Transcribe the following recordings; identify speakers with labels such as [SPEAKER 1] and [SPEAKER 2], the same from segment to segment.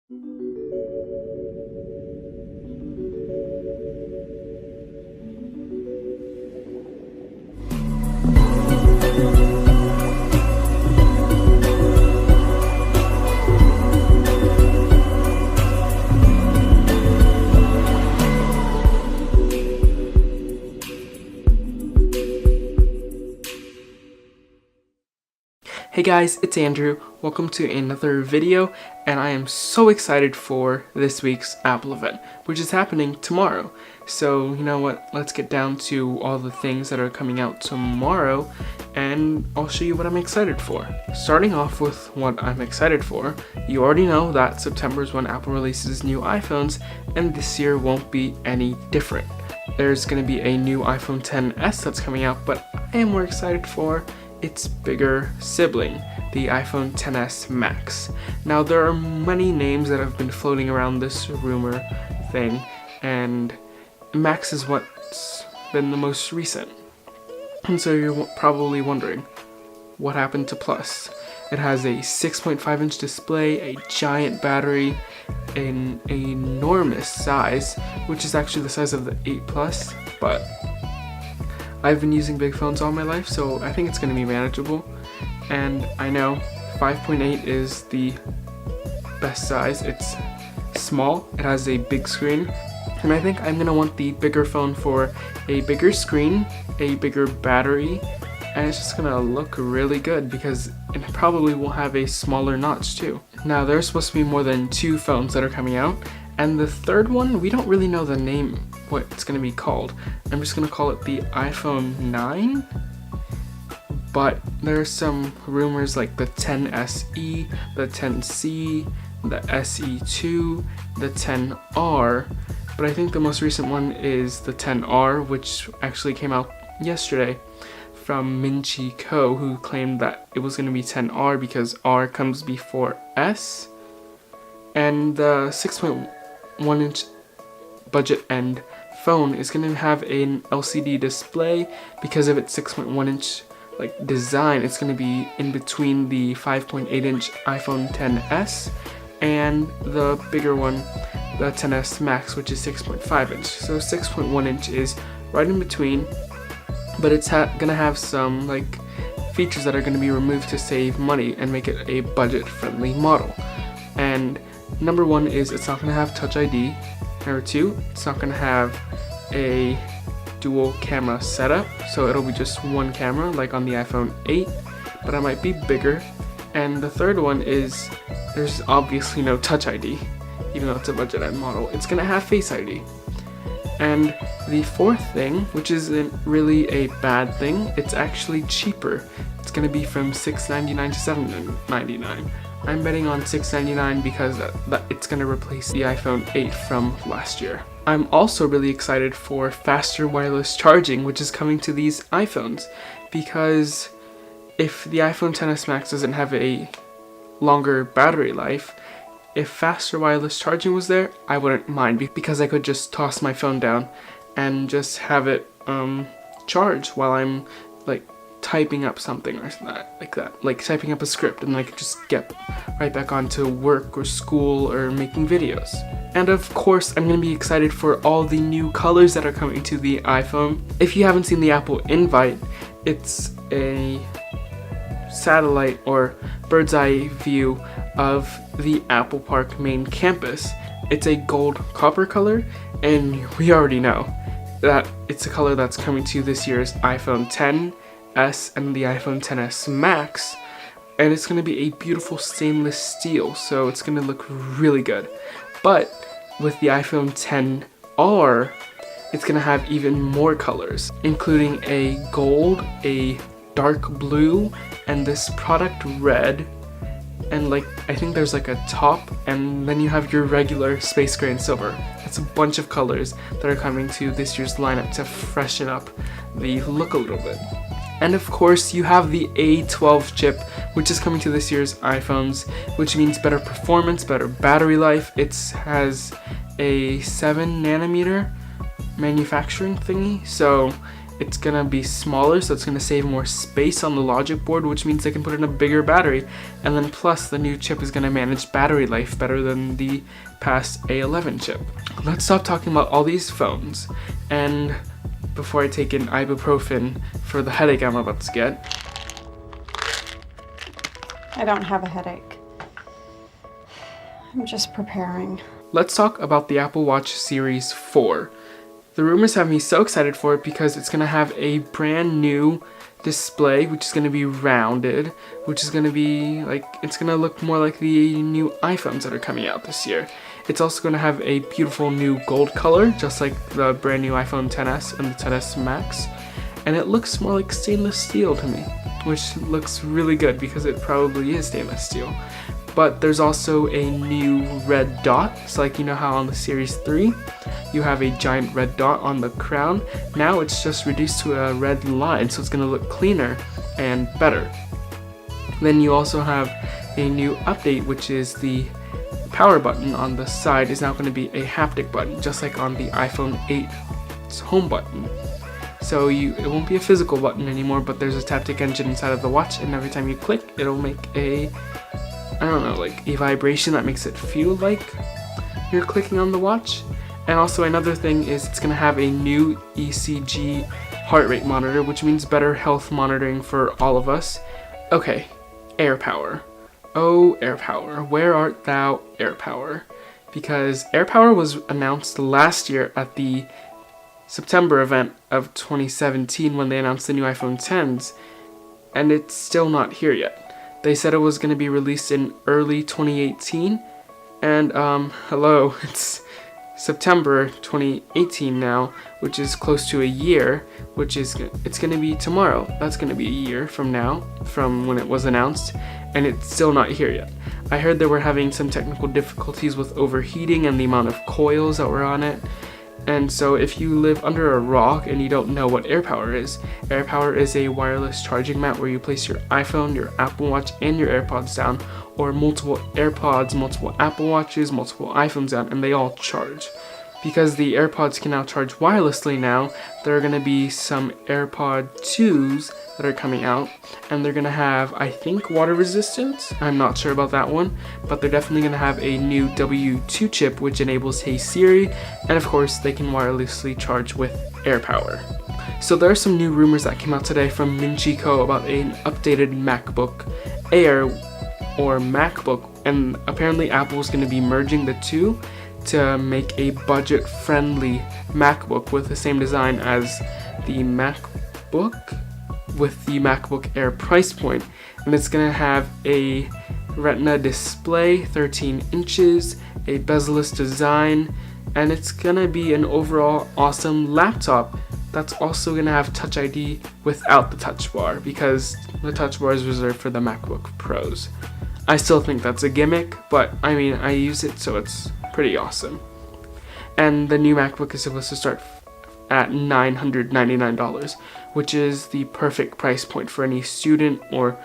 [SPEAKER 1] Hey guys, it's Andrew. Welcome to another video, and I am so excited for this week's Apple event, which is happening tomorrow. So, you know what, let's get down to all the things that are coming out tomorrow, and I'll show you what I'm excited for. Starting off with what I'm excited for, you already know that September is when Apple releases new iPhones, and this year won't be any different. There's going to be a new iPhone XS that's coming out, but I am more excited for its bigger sibling, the iPhone XS Max. Now, there are many names that have been floating around this rumor thing, and Max is what's been the most recent. And so you're probably wondering, what happened to Plus? It has a 6.5-inch display, a giant battery, an enormous size, which is actually the size of the 8 Plus, but I've been using big phones all my life, so I think it's going to be manageable. And I know 5.8 is the best size. It's small, it has a big screen, and I think I'm going to want the bigger phone for a bigger screen, a bigger battery, and it's just going to look really good because it probably will have a smaller notch too. Now, there's supposed to be more than 2 phones that are coming out, and the third one, we don't really know the name, what it's going to be called. I'm just going to call it the iPhone 9, but there's some rumors like the XSE, the XC, the SE2, the XR, but I think the most recent one is the XR, which actually came out yesterday from Minchi Ko, who claimed that it was going to be XR because R comes before S, and the 6.1-inch budget end phone is going to have an LCD display because of its 6.1-inch design. It's going to be in between the 5.8-inch iPhone XS and the bigger one, the XS Max, which is 6.5-inch. So 6.1-inch is right in between, but it's going to have some features that are going to be removed to save money and make it a budget-friendly model. And number 1 is it's not going to have Touch ID. Number 2, it's not going to have a dual camera setup, so it'll be just one camera like on the iPhone 8, but it might be bigger. And the third one is there's obviously no Touch ID, even though it's a budget end model. It's going to have Face ID. And the fourth thing, which isn't really a bad thing, it's actually cheaper. It's going to be from $699 to $799. I'm betting on $699 because it's going to replace the iPhone 8 from last year. I'm also really excited for faster wireless charging, which is coming to these iPhones, because if the iPhone XS Max doesn't have a longer battery life, if faster wireless charging was there, I wouldn't mind, because I could just toss my phone down and just have it charge while I'm typing up something or like that, like typing up a script, and I could just get right back onto work or school or making videos. And of course, I'm going to be excited for all the new colors that are coming to the iPhone. If you haven't seen the Apple Invite, it's a satellite or bird's eye view of the Apple Park main campus. It's a gold copper color, and we already know that it's a color that's coming to this year's iPhone XS and the iPhone XS Max, and it's going to be a beautiful stainless steel, so it's going to look really good. But with the iPhone XR, it's going to have even more colors, including a gold, a dark blue, and this product red, and I think there's a top, and then you have your regular space gray and silver. That's a bunch of colors that are coming to this year's lineup to freshen up the look a little bit. And of course, you have the A12 chip, which is coming to this year's iPhones, which means better performance, better battery life. It has a 7 nanometer manufacturing thingy, so it's gonna be smaller, so it's gonna save more space on the logic board, which means they can put in a bigger battery. And then plus the new chip is gonna manage battery life better than the past A11 chip. Let's stop talking about all these phones, and before I take an ibuprofen for the headache I'm about to get.
[SPEAKER 2] I don't have a headache. I'm just preparing.
[SPEAKER 1] Let's talk about the Apple Watch Series 4. The rumors have me so excited for it because it's going to have a brand new display, which is going to be rounded, which is going to be like, it's going to look more like the new iPhones that are coming out this year. It's also going to have a beautiful new gold color, just like the brand new iPhone XS and the XS Max. And it looks more like stainless steel to me, which looks really good because it probably is stainless steel. But there's also a new red dot. It's like, you know how on the Series 3 you have a giant red dot on the crown. Now it's just reduced to a red line, so it's going to look cleaner and better. Then you also have a new update, which is the power button on the side is now going to be a haptic button, just like on the iPhone 8's home button. So it won't be a physical button anymore, but there's a Taptic engine inside of the watch, and every time you click, it'll make a, I don't know, like a vibration that makes it feel like you're clicking on the watch. And also another thing is it's going to have a new ECG heart rate monitor, which means better health monitoring for all of us. Okay, AirPower. Oh, AirPower, where art thou, AirPower? Because AirPower was announced last year at the September event of 2017 when they announced the new iPhone Xs, and it's still not here yet. They said it was going to be released in early 2018, and hello, it's September 2018 now, which is close to a year, it's going to be tomorrow. That's going to be a year from now, from when it was announced, and it's still not here yet. I heard they were having some technical difficulties with overheating and the amount of coils that were on it. And so if you live under a rock and you don't know what AirPower is a wireless charging mat where you place your iPhone, your Apple Watch, and your AirPods down, or multiple AirPods, multiple Apple Watches, multiple iPhones down, and they all charge. Because the AirPods can now charge wirelessly now, there are going to be some AirPod 2s that are coming out, and they're going to have, I think, water resistance. I'm not sure about that one, but they're definitely going to have a new W2 chip which enables Hey Siri, and of course they can wirelessly charge with AirPower. So there are some new rumors that came out today from Minchiko about an updated MacBook Air or MacBook, and apparently Apple is going to be merging the two to make a budget-friendly MacBook with the same design as the MacBook, with the MacBook Air price point, and it's going to have a Retina display, 13 inches, a bezel-less design, and it's going to be an overall awesome laptop that's also going to have Touch ID without the touch bar, because the touch bar is reserved for the MacBook Pros. I still think that's a gimmick, but I mean, I use it, so it's pretty awesome. And the new MacBook is supposed to start at $999, which is the perfect price point for any student or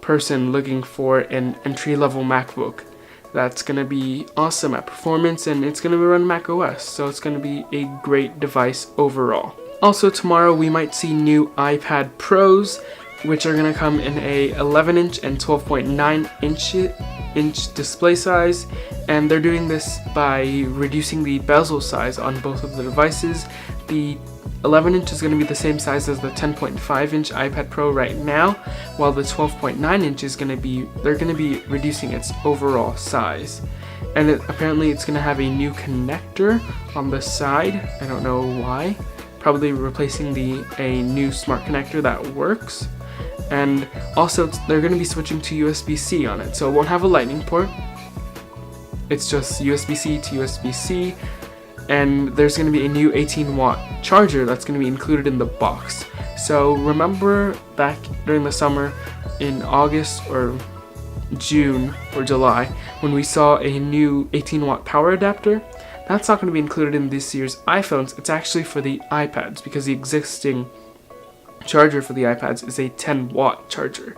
[SPEAKER 1] person looking for an entry-level MacBook that's going to be awesome at performance, and it's going to run Mac OS, so it's going to be a great device overall. Also tomorrow we might see new iPad Pros, which are going to come in a 11-inch and 12.9-inch display size, and they're doing this by reducing the bezel size on both of the devices. The 11-inch is going to be the same size as the 10.5-inch iPad Pro right now, while the 12.9-inch is going to be, they're going to be reducing its overall size. And apparently it's going to have a new connector on the side. I don't know why. Probably replacing a new smart connector that works. And also they're going to be switching to USB-C on it, so it won't have a lightning port. It's just USB-C to USB-C, and there's going to be a new 18-watt charger that's going to be included in the box. So remember back during the summer in August or June or July when we saw a new 18-watt power adapter? That's not going to be included in this year's iPhones. It's actually for the iPads, because the existing charger for the iPads is a 10-watt charger,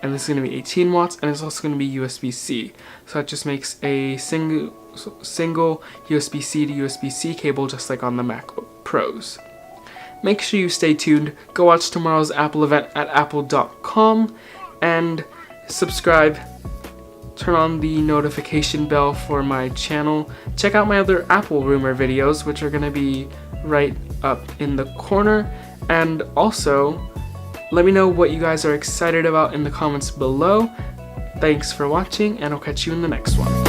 [SPEAKER 1] and this is going to be 18 watts, and it's also going to be USB-C, so that just makes a single USB-C to USB-C cable, just like on the MacBook Pros. make sure you stay tuned. Go watch tomorrow's Apple event at apple.com and subscribe. Turn on the notification bell for my channel. Check out my other Apple rumor videos, which are going to be right up in the corner. And also, let me know what you guys are excited about in the comments below. Thanks for watching, and I'll catch you in the next one.